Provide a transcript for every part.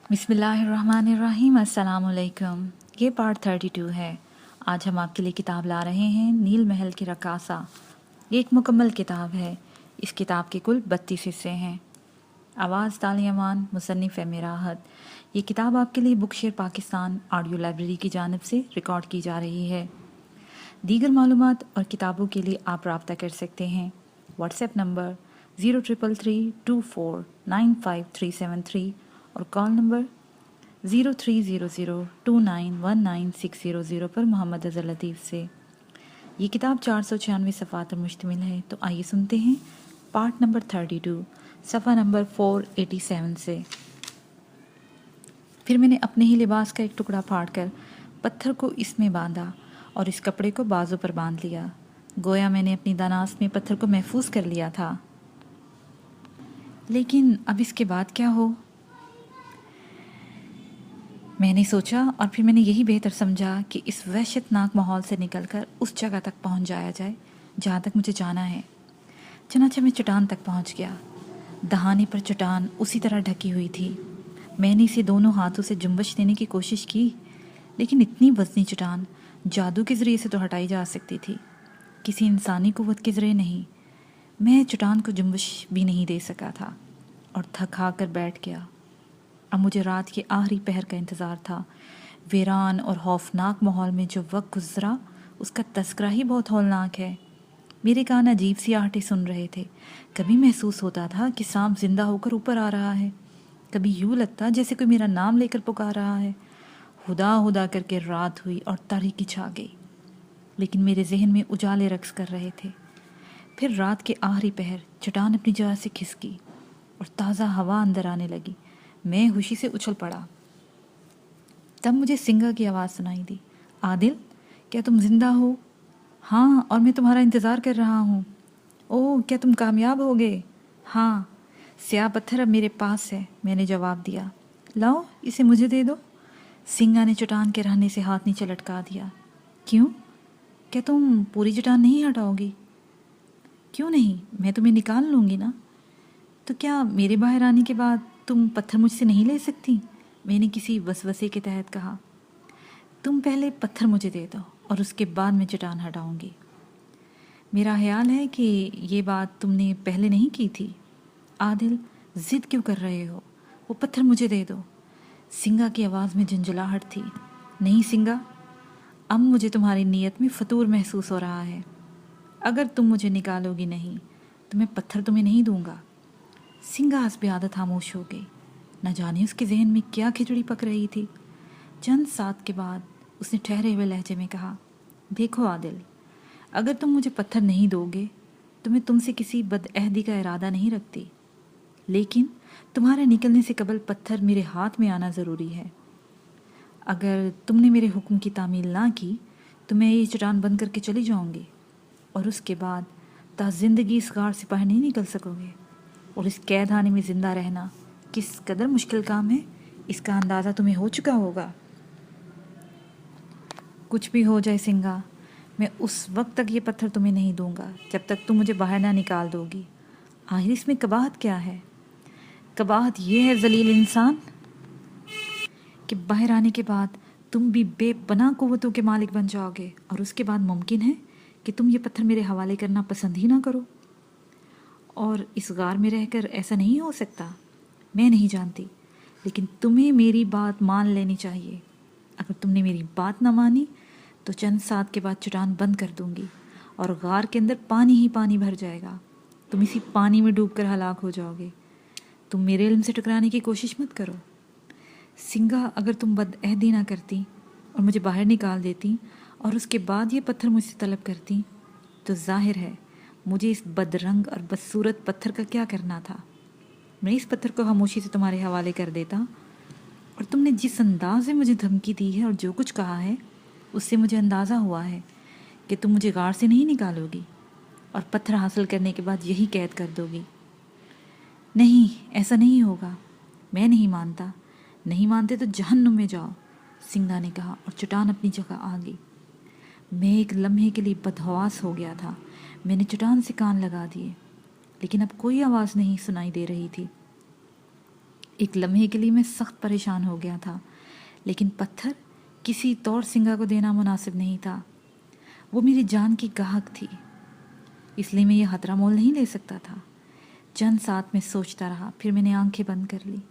बिस्मिल्लाहिर्रहमानिर्रहीम। अस्सलाम वालेकुम। ये पार्ट 32 है। आज हम आपके लिए किताब ला रहे हैं नील महल की रकासा। ये एक मुकम्मल किताब है। इस किताब के कुल 32 हिस्से हैं। आवाज़ तालियामान, मुसन्निफ़ है मिराहत। ये किताब आपके लिए बुकशेयर पाकिस्तान ऑडियो लाइब्रेरी की जानिब से रिकॉर्ड की जा रही है। दीगर मालूमात और किताबों के लिए आप रब्ता कर सकते हैं। व्हाट्सएप नंबर 0333249537 और कॉल नंबर 0300291960 पर मोहम्मद अज़हर लतीफ़ से। ये किताब 496 सफ़ात पर मुश्तमिल है। तो आइए सुनते हैं पार्ट नंबर 32 सफ़ा नंबर 487 से। फिर मैंने अपने ही लिबास का एक टुकड़ा फाड़कर पत्थर को इसमें बांधा और इस कपड़े को बाजू पर बांध लिया। गोया मैंने अपनी दानास्त में पत्थर को महफूज कर लिया था। लेकिन अब इसके बाद क्या हो, मैंने सोचा, और फिर मैंने यही बेहतर समझा कि इस वहशतनाक माहौल से निकलकर उस जगह तक पहुंच जाया जाए जहाँ तक मुझे जाना है। चनाचे मैं चट्टान तक पहुंच गया। दहाने पर चट्टान उसी तरह ढकी हुई थी। मैंने इसे दोनों हाथों से जुम्बश देने की कोशिश की, लेकिन इतनी वज़नी चट्टान जादू के ज़रिए से तो हटाई जा सकती थी, किसी इंसानी क़ुव्वत के ज़रिए नहीं। मैं चट्टान को जुम्बश भी नहीं दे सका था और थक हार कर बैठ गया। अब मुझे रात के आखिरी पहर का इंतज़ार था। वीरान और खौफनाक माहौल में जो वक्त गुजरा उसका तस्करा ही बहुत हौलनाक है। मेरे कान अजीब सी आहटें सुन रहे थे। कभी महसूस होता था कि सांप जिंदा होकर ऊपर आ रहा है, कभी यूँ लगता जैसे कोई मेरा नाम लेकर पुकार रहा है। हुदा हुदा करके रात हुई और तारीकी छा गई, लेकिन मेरे जहन में उजाले रक्स कर रहे थे। फिर रात के आखिरी पहर चट्टान अपनी जगह से खिसकी और ताज़ा हवा अंदर आने लगी। मैं खुशी से उछल पड़ा। तब मुझे सिंगा की आवाज़ सुनाई दी। आदिल, क्या तुम जिंदा हो? हाँ, और मैं तुम्हारा इंतज़ार कर रहा हूँ। ओह, क्या तुम कामयाब हो गए? हाँ, स्याह पत्थर अब मेरे पास है, मैंने जवाब दिया। लाओ, इसे मुझे दे दो। सिंगा ने चट्टान के रहने से हाथ नीचे लटका दिया। क्यों? क्या तुम पूरी चट्टान नहीं हटाओगी? क्यों नहीं, मैं तुम्हें निकाल लूँगी ना। तो क्या मेरे बाहर आने के बाद तुम पत्थर मुझसे नहीं ले सकती? मैंने किसी वसवसे के तहत कहा। तुम पहले पत्थर मुझे दे दो और उसके बाद मैं चट्टान हटाऊंगी। मेरा ख्याल है कि ये बात तुमने पहले नहीं की थी। आदिल, ज़िद क्यों कर रहे हो? वो पत्थर मुझे दे दो। सिंगा की आवाज़ में झंझलाहट थी। नहीं सिंगा, अब मुझे तुम्हारी नीयत में फतूर महसूस हो रहा है। अगर तुम मुझे निकालोगी नहीं तो मैं पत्थर तुम्हें नहीं दूंगा। सिंगा हस्बे आदत खामोश हो गई। न जाने उसके जहन में क्या खिचड़ी पक रही थी। चंद साथ के बाद उसने ठहरे हुए लहजे में कहा, देखो आदिल, अगर तुम मुझे पत्थर नहीं दोगे तो मैं तुमसे किसी बदअहदी का इरादा नहीं रखती, लेकिन तुम्हारे निकलने से कबल पत्थर मेरे हाथ में आना ज़रूरी है। अगर तुमने मेरे हुक्म की तामील ना की तो मैं ये चट्टान बंद करके चली जाऊंगी, और उसके बाद ता ज़िंदगी इस गार से बाहर नहीं निकल सकोगे। और इस कैद खाने में ज़िंदा रहना किस कदर मुश्किल काम है, इसका अंदाज़ा तुम्हें हो चुका होगा। कुछ भी हो जाए सिंगा, मैं उस वक्त तक ये पत्थर तुम्हें नहीं दूंगा जब तक तुम मुझे बाहर ना निकाल दोगी। आखिर इसमें कबाहत क्या है? कबाहत ये है जलील इंसान कि बाहर आने के बाद तुम भी बेपनाह कुव्वतों के मालिक बन जाओगे, और उसके बाद मुमकिन है कि तुम ये पत्थर मेरे हवाले करना पसंद ही ना करो। और इस गार में रहकर ऐसा नहीं हो सकता। मैं नहीं जानती, लेकिन तुम्हें मेरी बात मान लेनी चाहिए। अगर तुमने मेरी बात ना मानी तो चंद साथ के बाद चट्टान बंद कर दूंगी और गार के अंदर पानी ही पानी भर जाएगा। तुम इसी पानी में डूबकर हलाक हो जाओगे। तुम मेरे इल्म से टकराने की कोशिश मत करो। सिंगा, अगर तुम बदअहदी ना करती और मुझे बाहर निकाल देती और उसके बाद ये पत्थर मुझसे तलब करती तो जाहिर है मुझे इस बदरंग और बदसूरत पत्थर का क्या करना था। मैं इस पत्थर को खामोशी से तुम्हारे हवाले कर देता, और तुमने जिस अंदाज से मुझे धमकी दी है और जो कुछ कहा है उससे मुझे अंदाज़ा हुआ है कि तुम मुझे गार से नहीं निकालोगी और पत्थर हासिल करने के बाद यही कैद कर दोगी। नहीं, ऐसा नहीं होगा। मैं नहीं मानता। नहीं मानते तो जहन्नुम में जाओ, सिंगा ने कहा, और चट्टान अपनी जगह आ गई। मैं एक लम्हे के लिए बदहवास हो गया था। मैंने चट्टान से कान लगा दिए, लेकिन अब कोई आवाज़ नहीं सुनाई दे रही थी। एक लम्हे के लिए मैं सख्त परेशान हो गया था, लेकिन पत्थर किसी तौर सिंगा को देना मुनासिब नहीं था। वो मेरी जान की गाहक थी, इसलिए मैं ये खतरा मोल नहीं ले सकता था। चंद साथ में सोचता रहा, फिर मैंने आंखें बंद कर ली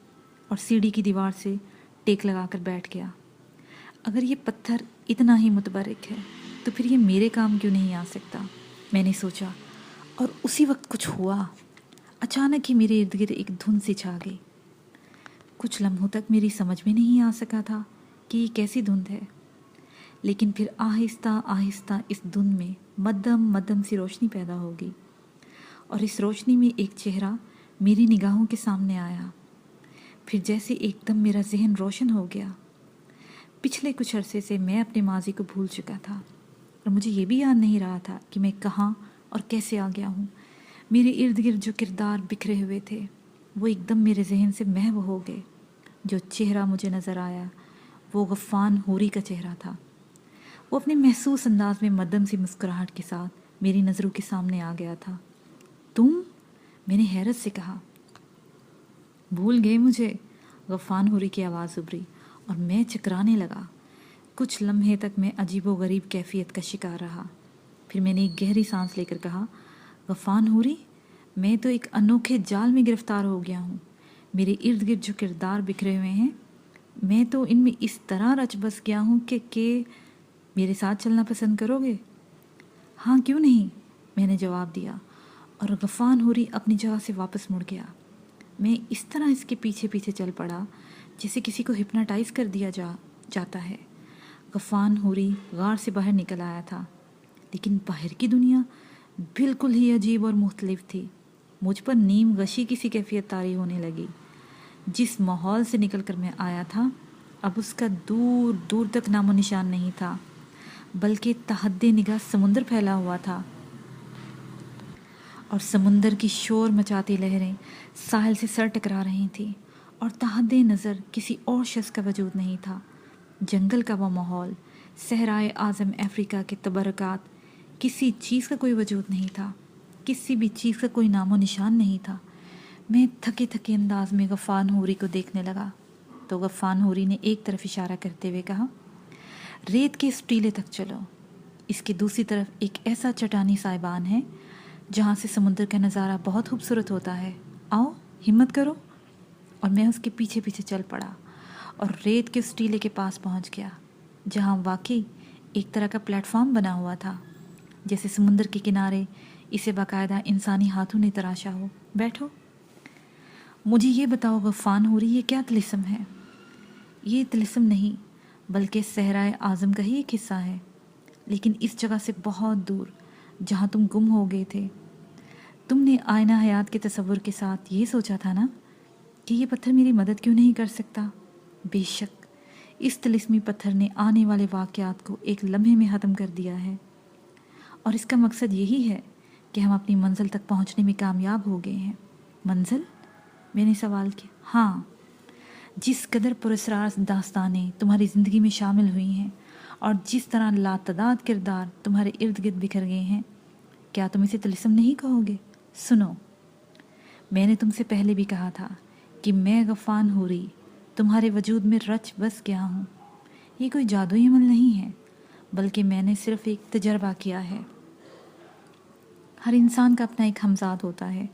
और सीढ़ी की दीवार से टेक लगाकर बैठ गया। अगर ये पत्थर इतना ही मुतबरक है तो फिर ये मेरे काम क्यों नहीं आ सकता, मैंने सोचा। और उसी वक्त कुछ हुआ। अचानक ही मेरे इर्द गिर्द एक धुंध सी छा गई। कुछ लम्हों तक मेरी समझ में नहीं आ सका था कि ये कैसी धुंध है, लेकिन फिर आहिस्ता आहिस्ता इस धुंध में मध्यम मध्यम सी रोशनी पैदा हो गई और इस रोशनी में एक चेहरा मेरी निगाहों के सामने आया। फिर जैसे एकदम मेरा जहन रोशन हो गया। पिछले कुछ अरसे से मैं अपने माजी को भूल चुका था और मुझे ये भी याद नहीं रहा था कि मैं कहाँ और कैसे आ गया हूँ। मेरे इर्द गिर्द जो किरदार बिखरे हुए थे वो एकदम मेरे जहन से महव हो गए। जो चेहरा मुझे नज़र आया वो गफ़ान हूरी का चेहरा था। वो अपने महसूस अंदाज में मध्यम सी मुस्कुराहट के साथ मेरी नज़रों के सामने आ गया था। तुम? मैंने हैरत से कहा। भूल गए मुझे? गफ़ान हूरी की आवाज़ उभरी और मैं चकराने लगा। कुछ लम्हे तक मैं अजीबो गरीब कैफियत का शिकार रहा। फिर मैंने एक गहरी सांस लेकर कहा, गफ़ान हूरी, मैं तो एक अनोखे जाल में गिरफ्तार हो गया हूँ। मेरे इर्द गिर्द जो किरदार बिखरे हुए हैं, मैं तो इनमें इस तरह रच बस गया हूँ कि मेरे साथ चलना पसंद करोगे? हाँ, क्यों नहीं, मैंने जवाब दिया और गफ़ान हूरी अपनी जगह से वापस मुड़ गया। मैं इस तरह इसके पीछे पीछे चल पड़ा जैसे किसी को हिप्नोटाइज कर दिया जाता है। गफ़ान हूरी गार से बाहर निकल आया था, लेकिन बाहर की दुनिया बिल्कुल ही अजीब और मुख्तलिफ थी। मुझ पर नीम गशी की सी कैफियत तारी होने लगी। जिस माहौल से निकल कर मैं आया था अब उसका दूर दूर तक नामो निशान नहीं था, बल्कि तहद्दे निगाह समुंदर फैला हुआ था और समुंदर की शोर मचाती लहरें साहिल से सर टकरा रही थी और तहद्दे नज़र किसी और शख्स का वजूद नहीं था। जंगल का वो माहौल, सहराए आज़म अफ्रीका के तबरकात, किसी चीज़ का कोई वजूद नहीं था, किसी भी चीज़ का कोई नामो निशान नहीं था। मैं थके थके अंदाज में गफ़ान हूरी को देखने लगा तो गफ़ान हूरी ने एक तरफ इशारा करते हुए कहा, रेत के इस टीले तक चलो। इसके दूसरी तरफ एक ऐसा चट्टानी साइबान है जहाँ से समुद्र का नज़ारा बहुत खूबसूरत होता है। आओ, हिम्मत करो। और मैं उसके पीछे पीछे चल पड़ा और रेत के उस टीले के पास पहुँच गया जहाँ वाकई एक तरह का प्लेटफॉर्म बना हुआ था, जैसे समुद्र के किनारे इसे बाकायदा इंसानी हाथों ने तराशा हो। बैठो, मुझे ये बताओ गफ़ान हूरी, ये क्या तिलिस्म है? ये तिलिस्म नहीं बल्कि सहराए आज़म का ही एक हिस्सा है, लेकिन इस जगह से बहुत दूर जहाँ तुम गुम हो गए थे। तुमने आईना हयात के तसव्वुर के साथ ये सोचा था ना कि ये पत्थर मेरी मदद क्यों नहीं कर सकता? बेशक इस तिलिस्मी पत्थर ने आने वाले वाक़यात को एक लम्हे में ख़त्म कर दिया है और इसका मकसद यही है कि हम अपनी मंजिल तक पहुंचने में कामयाब हो गए हैं। मंजिल? मैंने सवाल किया। हाँ, जिस कदर पुरस्रार दास्तानें तुम्हारी ज़िंदगी में शामिल हुई हैं और जिस तरह लातदाद किरदार तुम्हारे इर्द गिर्द बिखर गए हैं, क्या तुम इसे तिलिस्म नहीं कहोगे? सुनो, मैंने तुमसे पहले भी कहा था कि मैं गफ़ान हूरी तुम्हारे वजूद में रच बस गया हूँ। ये कोई जादुई अमल नहीं है, बल्कि मैंने सिर्फ एक तजर्बा किया है। हर इंसान का अपना एक हमजाद होता है।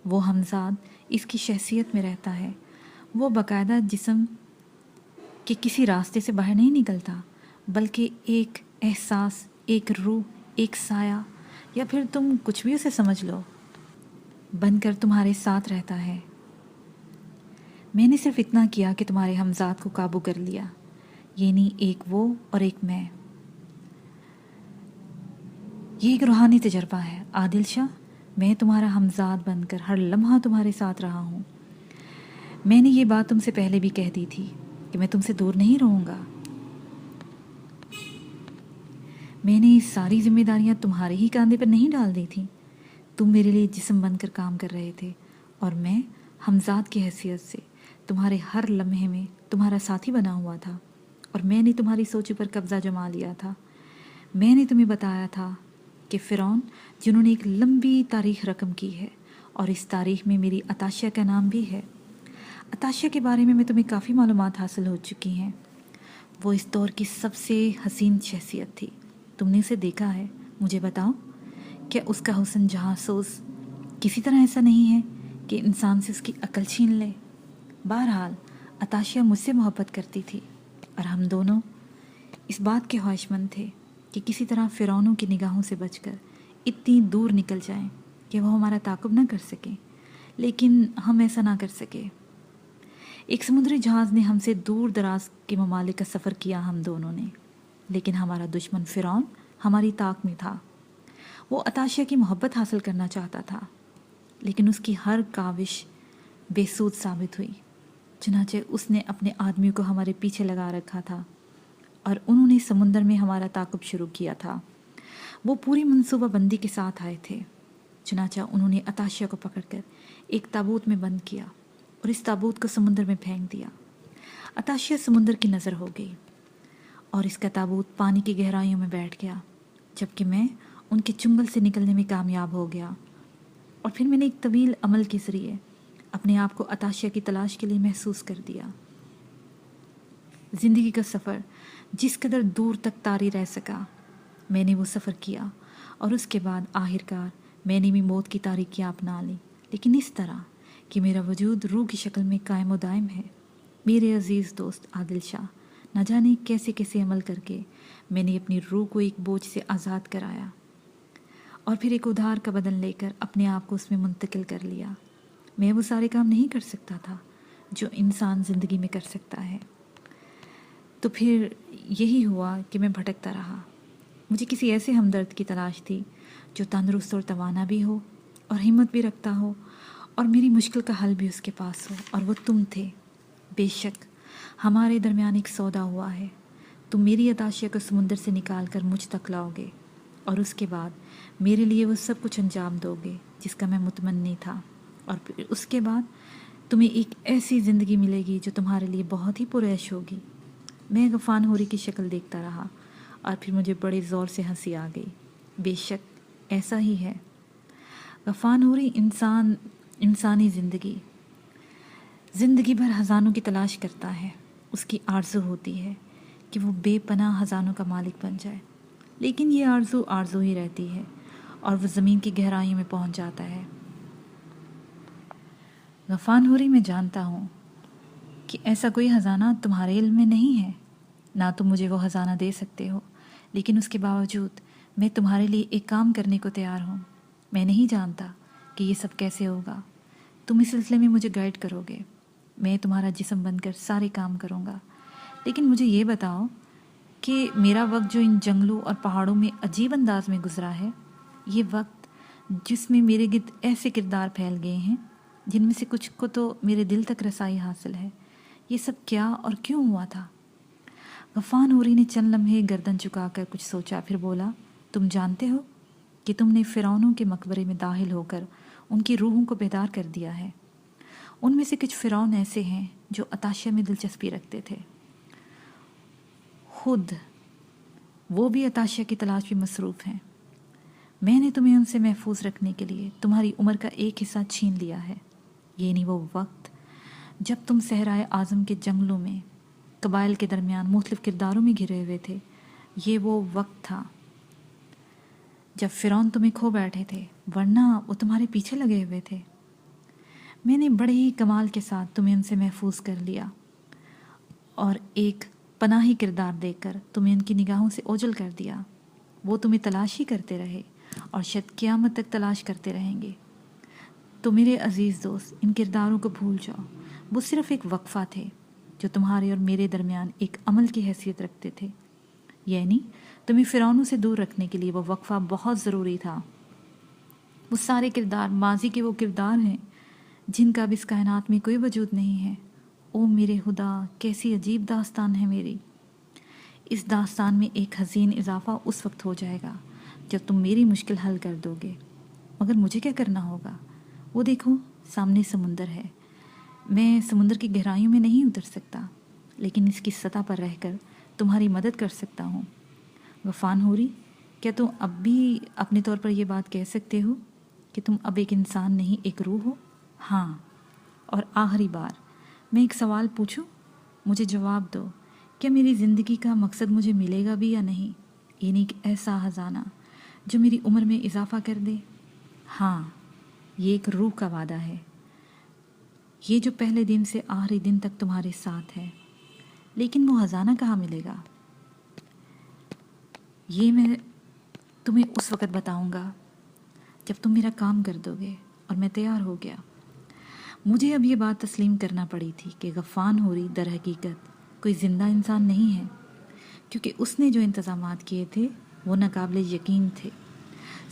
वो हमजाद इसकी शख्सियत में रहता है। वो बाकायदा जिस्म के किसी रास्ते से बाहर नहीं निकलता, बल्कि एक एहसास, एक रूह, एक साया, या फिर तुम कुछ भी उसे समझ लो, बनकर तुम्हारे साथ रहता है। मैंने सिर्फ इतना किया कि तुम्हारे हमजाद को काबू कर लिया, यानी एक वो और एक मैं। ये एक रूहानी तजर्बा है आदिल शाह। मैं तुम्हारा हमजाद बनकर हर लम्हा तुम्हारे साथ रहा हूँ। मैंने ये बात तुमसे पहले भी कह दी थी कि मैं तुमसे दूर नहीं रहूँगा। मैंने ये सारी जिम्मेदारियाँ तुम्हारे ही कंधे पर नहीं डाल दी थी। तुम मेरे लिए जिस्म बनकर काम कर रहे थे और मैं हमजाद की हैसियत से तुम्हारे हर लम्हे में तुम्हारा साथी बना हुआ था और मैंने तुम्हारी सोचों पर कब्ज़ा जमा लिया था। मैंने तुम्हें बताया था कि फ़िरौन, जिन्होंने एक लंबी तारीख़ रकम की है और इस तारीख़ में मेरी अताशिया का नाम भी है, अताशिया के बारे में तुम्हें काफ़ी मालूमात हासिल हो चुकी हैं। वो इस दौर की सबसे हसीन शख्सियत थी। तुमने उसे देखा है, मुझे बताओ, क्या उसका हुस्न जहाँसोज किसी तरह ऐसा नहीं है कि इंसान से उसकी अकल छीन ले? बहरहाल अताशिया मुझसे मोहब्बत करती थी और हम दोनों इस बात के ख्वाहिशमंद थे कि किसी तरह फ़िरौनों की निगाहों से बचकर इतनी दूर निकल जाएं कि वो हमारा ताक़ुब न कर सकें। लेकिन हम ऐसा ना कर सके। एक समुद्री जहाज़ ने हमसे दूर दराज के ममालिक का सफ़र किया हम दोनों ने, लेकिन हमारा दुश्मन फ़िरौन हमारी ताक में था। वो अताशिया की मोहब्बत हासिल करना चाहता था, लेकिन उसकी हर काविश बेसूद साबित हुई। चुनाचे उसने अपने आदमियों को हमारे पीछे लगा रखा था और उन्होंने समुंदर में हमारा ताक़ुब शुरू किया था। वो पूरी मंसूबा बंदी के साथ आए थे। चुनाचा उन्होंने अताशिया को पकड़कर एक ताबूत में बंद किया और इस ताबूत को समुंदर में फेंक दिया। अताशिया समुंदर की नज़र हो गई और इसका ताबूत पानी की गहराइयों में बैठ गया, जबकि मैं उनके चुंगल से निकलने में कामयाब हो गया। और फिर मैंने एक तवील अमल के ज़रिए अपने आप को अताशिया की तलाश के लिए महसूस कर दिया। ज़िंदगी का सफ़र जिस कदर दूर तक तारी रह सका, मैंने वो सफ़र किया और उसके बाद आखिरकार मैंने भी मौत की तारीकियाँ अपना ली, लेकिन इस तरह कि मेरा वजूद रूह की शक्ल में कायम व दायम है। मेरे अजीज़ दोस्त आदिल शाह, न जाने कैसे कैसे अमल करके मैंने अपनी रूह को एक बोझ से आज़ाद कराया और फिर एक उधार का बदन लेकर अपने आप को उसमें मुंतकिल कर लिया। मैं वो सारे काम नहीं कर सकता था जो इंसान ज़िंदगी में कर सकता है। तो फिर यही हुआ कि मैं भटकता रहा। मुझे किसी ऐसे हमदर्द की तलाश थी जो तंदुरुस्त और तवाना भी हो और हिम्मत भी रखता हो और मेरी मुश्किल का हल भी उसके पास हो, और वो तुम थे। बेशक हमारे दरमियान एक सौदा हुआ है। तुम मेरी अताशिया को समुंदर से निकाल कर मुझ तक लाओगे और उसके बाद मेरे लिए वो सब कुछ अंजाम दोगे जिसका मैं मुतमन्नी था, और फिर उसके बाद तुम्हें एक ऐसी ज़िंदगी मिलेगी जो तुम्हारे लिए बहुत ही पुरैश होगी। मैं गफ़ान होरी की शक्ल देखता रहा और फिर मुझे बड़े ज़ोर से हंसी आ गई। बेशक ऐसा ही है। गफ़ान होरी इंसानी ज़िंदगी भर हज़ानों की तलाश करता है। उसकी आरज़ू होती है कि वो बेपनाह हज़ानों का मालिक बन जाए, लेकिन ये आरज़ू ही रहती है और वो ज़मीन की गहराइयों में पहुंच जाता है। गफ़ान होरी, मैं जानता हूँ कि ऐसा कोई ख़जाना तुम्हारे इल्म में नहीं है, ना तुम मुझे वो ख़जाना दे सकते हो, लेकिन उसके बावजूद मैं तुम्हारे लिए एक काम करने को तैयार हूँ। मैं नहीं जानता कि ये सब कैसे होगा। तुम इस सिलसिले में मुझे गाइड करोगे। मैं तुम्हारा जिस्म बनकर सारे काम करूँगा, लेकिन मुझे ये बताओ कि मेरा वक्त जो इन जंगलों और पहाड़ों में अजीब अंदाज में गुजरा है, ये वक्त जिसमें मेरे गिर्द ऐसे किरदार फैल गए हैं जिनमें से कुछ को तो मेरे दिल तक रसाई हासिल है, ये सब क्या और क्यों हुआ था? गफ़ान होरी ने चंद लम्हे गर्दन झुकाकर कुछ सोचा, फिर बोला, तुम जानते हो कि तुमने फ़िरौनों के मकबरे में दाखिल होकर उनकी रूहों को बेदार कर दिया है। उनमें से कुछ फ़िरौन ऐसे हैं जो अताशिया में दिलचस्पी रखते थे। खुद वो भी अताशिया की तलाश में मसरूफ़ हैं। मैंने तुम्हें उनसे महफूज रखने के लिए तुम्हारी उम्र का एक हिस्सा छीन लिया है। ये नहीं वो वक्त जब तुम सहराए आज़म के जंगलों में कबाइल के दरमियान मुख्तलिफ किरदारों में घिरे हुए थे। ये वो वक्त था जब फ़िरौन तुम्हें खो बैठे थे, वरना वो तुम्हारे पीछे लगे हुए थे। मैंने बड़े ही कमाल के साथ तुम्हें उनसे महफूज कर लिया और एक पनाही किरदार देकर तुम्हें उनकी निगाहों से ओझल कर दिया। वो तुम्हें तलाश ही करते रहे और शायद क़यामत तक तलाश करते रहेंगे। तो मेरे अज़ीज़ दोस्त, इन किरदारों को भूल जाओ। वो सिर्फ़ एक वक्फ़ा थे जो तुम्हारे और मेरे दरमियान एक अमल की हैसियत रखते थे। यानी तुम्हें फ़िरौनों से दूर रखने के लिए वो वक्फ़ा बहुत ज़रूरी था। वो सारे किरदार माजी के वो किरदार हैं जिनका अब इस कायनात में कोई वजूद नहीं है। ओ मेरे खुदा, कैसी अजीब दास्तान है मेरी। इस दास्तान में एक हसीन इजाफा उस वक्त हो जाएगा जब तुम मेरी मुश्किल हल कर दोगे। मगर मुझे क्या करना होगा? वो देखो, सामने समुंदर है। मैं समुंदर की गहराइयों में नहीं उतर सकता, लेकिन इसकी सतह पर रहकर तुम्हारी मदद कर सकता हूँ। गफ़ान होरी, क्या तुम अब भी अपने तौर पर यह बात कह सकते हो कि तुम अब एक इंसान नहीं, एक रूह हो? हाँ, और आखिरी बार मैं एक सवाल पूछूं? मुझे जवाब दो। क्या मेरी ज़िंदगी का मकसद मुझे मिलेगा भी या नहीं? यानी कि ऐसा खजाना जो मेरी उम्र में इजाफा कर दे। हाँ, ये एक रूह का वादा है, ये जो पहले दिन से आखिरी दिन तक तुम्हारे साथ है। लेकिन वो खजाना कहाँ मिलेगा, ये मैं तुम्हें उस वक़्त बताऊंगा जब तुम मेरा काम कर दोगे और मैं तैयार हो गया। मुझे अब ये बात तस्लीम करना पड़ी थी कि गफ़ान होरी दर हकीकत कोई ज़िंदा इंसान नहीं है, क्योंकि उसने जो इंतज़ामात किए थे वो नाकाबिले यकीन थे।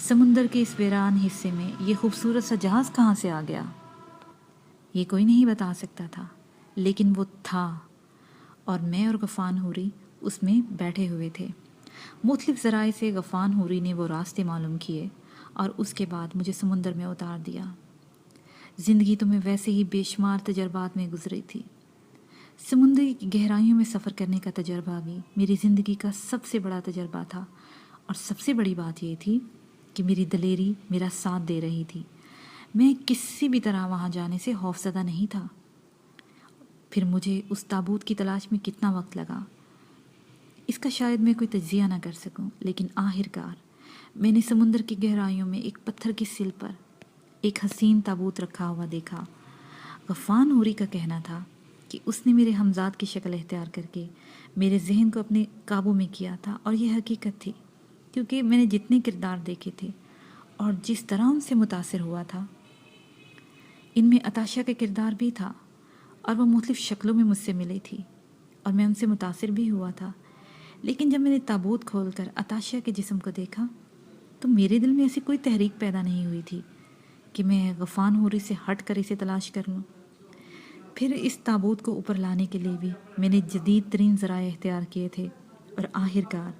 समुंदर के इस वीरान हिस्से में ये खूबसूरत सा जहाज़ कहाँ से आ गया, ये कोई नहीं बता सकता था, लेकिन वो था और मैं और गफ़ान होरी उसमें बैठे हुए थे। मुख्तलिफ ज़राए से गफ़ान होरी ने वो रास्ते मालूम किए और उसके बाद मुझे समुंदर में उतार दिया। ज़िंदगी तो मैं वैसे ही बेशुमार तजर्बात में गुजरी थी। समुद्र की गहराइयों में सफ़र करने का तजर्बा भी मेरी ज़िंदगी का सबसे बड़ा तजर्बा था, और सबसे बड़ी बात यह थी कि मेरी दिलेरी मेरा साथ दे रही थी। मैं किसी भी तरह वहाँ जाने से खौफज़दा नहीं था। फिर मुझे उस ताबूत की तलाश में कितना वक्त लगा, इसका शायद मैं कोई तज्जिया ना कर सकूं, लेकिन आखिरकार मैंने समुंदर की गहराइयों में एक पत्थर की सिल पर एक हसीन ताबूत रखा हुआ देखा। गफ़ान होरी का कहना था कि उसने मेरे हमजाद की शक्ल इख्तियार करके मेरे जहन को अपने काबू में किया था, और यह हकीकत थी क्योंकि मैंने जितने किरदार देखे थे और जिस तरह उनसे मुतासिर हुआ था, इनमें अताशा का किरदार भी था, और वह मुख्तलिफ शक्लों में मुझसे मिली थी और मैं उनसे मुतासिर भी हुआ था। लेकिन जब मैंने ताबूत खोलकर अताशा के जिस्म को देखा तो मेरे दिल में ऐसी कोई तहरीक पैदा नहीं हुई थी कि मैं गफ़ान होरी से हट कर इसे तलाश कर लूँ। फिर इस ताबूत को ऊपर लाने के लिए भी मैंने जदीद तरीन ज़राए इख्तियार किए थे, और आखिरकार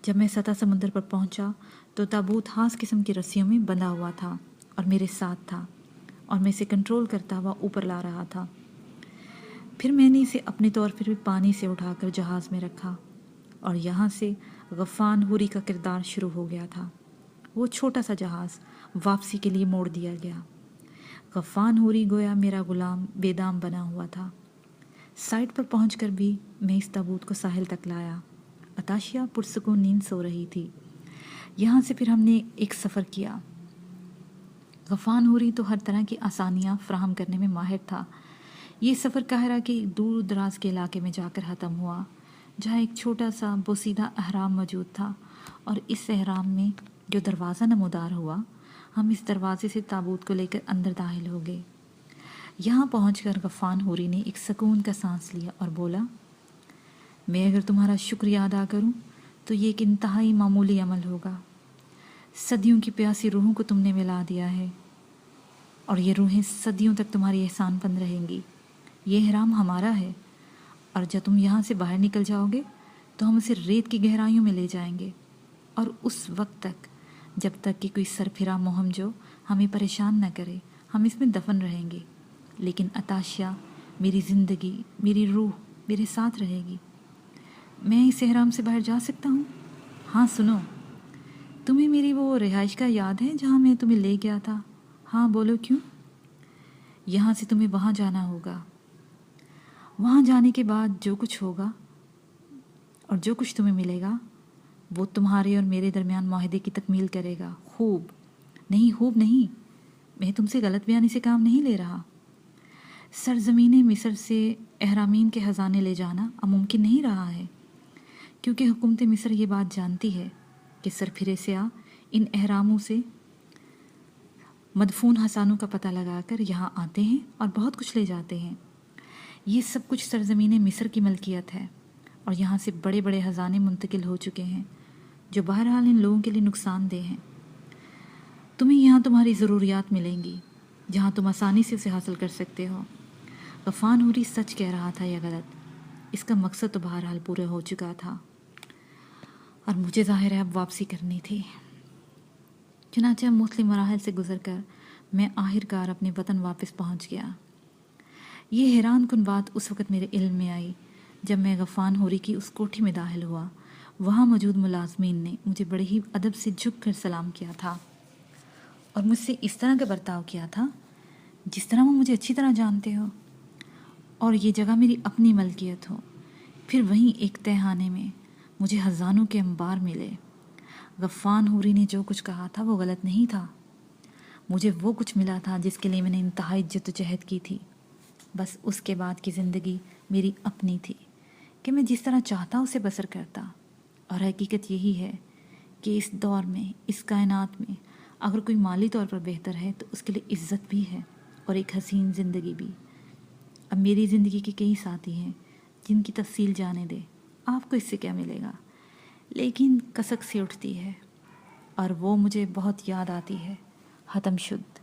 जब मैं सतह समुद्र पर पहुंचा तो ताबूत खास किस्म की रस्सियों में बंधा हुआ था और मेरे साथ था, और मैं इसे कंट्रोल करता हुआ ऊपर ला रहा था। फिर मैंने इसे अपने तौर पर भी पानी से उठाकर जहाज़ में रखा, और यहाँ से गफ़ान होरी का किरदार शुरू हो गया था। वो छोटा सा जहाज़ वापसी के लिए मोड़ दिया गया। गफ़ान होरी गोया मेरा गुलाम बेदाम बना हुआ था। साइट पर पहुंचकर भी मैं इस ताबूत को साहिल तक लाया। अताशिया पुरसुकून नींद सो रही थी। यहाँ से फिर हमने एक सफ़र किया। गफ़ान होरी तो हर तरह की आसानियाँ फराहम करने में माहिर था। ये सफ़र काहिरा के दूर दराज के इलाके में जाकर ख़त्म हुआ, जहाँ एक छोटा सा बोसीदा अहराम मौजूद था, और इस अहराम में जो दरवाज़ा नमूदार हुआ, हम इस दरवाजे से ताबूत को लेकर अंदर दाखिल हो गए। यहाँ पहुंचकर गफ़ान होरी ने एक सुकून का सांस लिया और बोला, मैं अगर तुम्हारा शुक्रिया अदा करूं तो ये एक इंतहाई मामूली अमल होगा। सदियों की प्यासी रूहों को तुमने मिला दिया है, और ये रूहें सदियों तक तुम्हारी एहसानपंद रहेंगी। ये इहराम हमारा है, और जब तुम यहाँ से बाहर निकल जाओगे तो हम उसे रेत की गहराइयों में ले जाएंगे, और उस वक्त तक जब तक कि कोई सरफिरा मोहम जो हमें परेशान न करे, हम इसमें दफन रहेंगे। लेकिन अताशिया, मेरी ज़िंदगी, मेरी रूह मेरे साथ रहेगी। मैं इस एहराम से बाहर जा सकता हूँ? हाँ सुनो, तुम्हें मेरी वो रिहाइश का याद है जहाँ मैं तुम्हें ले गया था? हाँ बोलो, क्यों? यहाँ से तुम्हें वहाँ जाना होगा। वहाँ जाने के बाद जो कुछ होगा और जो कुछ तुम्हें मिलेगा वो तुम्हारे और मेरे दरमियान माहिदे की तकमील करेगा। खूब नहीं, मैं तुमसे गलत बयानी से काम नहीं ले रहा। सरजमीन मिस्र से एहरामीन के ख़जाने ले जाना अब मुमकिन नहीं रहा है, क्योंकि हुकूमत मिस्र ये बात जानती है कि सरफिरे सियाह इन एहरामों से मदफून हसानों का पता लगाकर यहाँ आते हैं और बहुत कुछ ले जाते हैं। ये सब कुछ सरजमीन मिस्र की मलकियत है, और यहाँ से बड़े बड़े ख़जाने मुंतकिल हो चुके हैं जो बहरहाल इन लोगों के लिए नुकसानदेह हैं। तुम्हें यहाँ तुम्हारी ज़रूरियात मिलेंगी, जहाँ तुम आसानी से उसे हासिल कर सकते हो। गफ़ान होरी सच कह रहा था या गलत, इसका मकसद तो बहरहाल पूरा हो चुका था, और मुझे ज़ाहिर है अब वापसी करनी थी। चुनांचे मुख्तलिफ मराहल से गुजर कर मैं आखिरकार अपने वतन वापस पहुँच गया। ये हैरान कुन बात उस वक़्त मेरे इल्म में आई जब मैं गफ़ान होरी की उस कोठी में दाखिल हुआ। वहाँ मौजूद मुलाजमीन ने मुझे बड़े ही अदब से झुक कर सलाम किया था, और मुझसे इस तरह का बर्ताव किया था जिस तरह वो मुझे अच्छी तरह जानते हो। اور یہ جگہ میری اپنی ملکیت ہو۔ پھر وہیں ایک تہھانے میں مجھے خزانوں کے انبار ملے۔ غفان حوری نے جو کچھ کہا تھا وہ غلط نہیں تھا۔ مجھے وہ کچھ ملا تھا جس کے لیے میں نے انتہائی جدوجہد کی تھی۔ بس اس کے بعد کی زندگی میری اپنی تھی کہ میں جس طرح چاہتا اسے بسر کرتا۔ اور حقیقت یہی ہے کہ اس دور میں، اس کائنات میں، اگر کوئی مالی طور پر بہتر ہے تو اس کے لیے عزت بھی ہے اور ایک حسین زندگی بھی۔ اب میری زندگی کے کئی ساتھی ہیں جن کی تفصیل جانے دے، آپ کو اس سے کیا ملے گا، لیکن کسک سی اٹھتی ہے اور وہ مجھے بہت یاد آتی ہے۔ ختم شد۔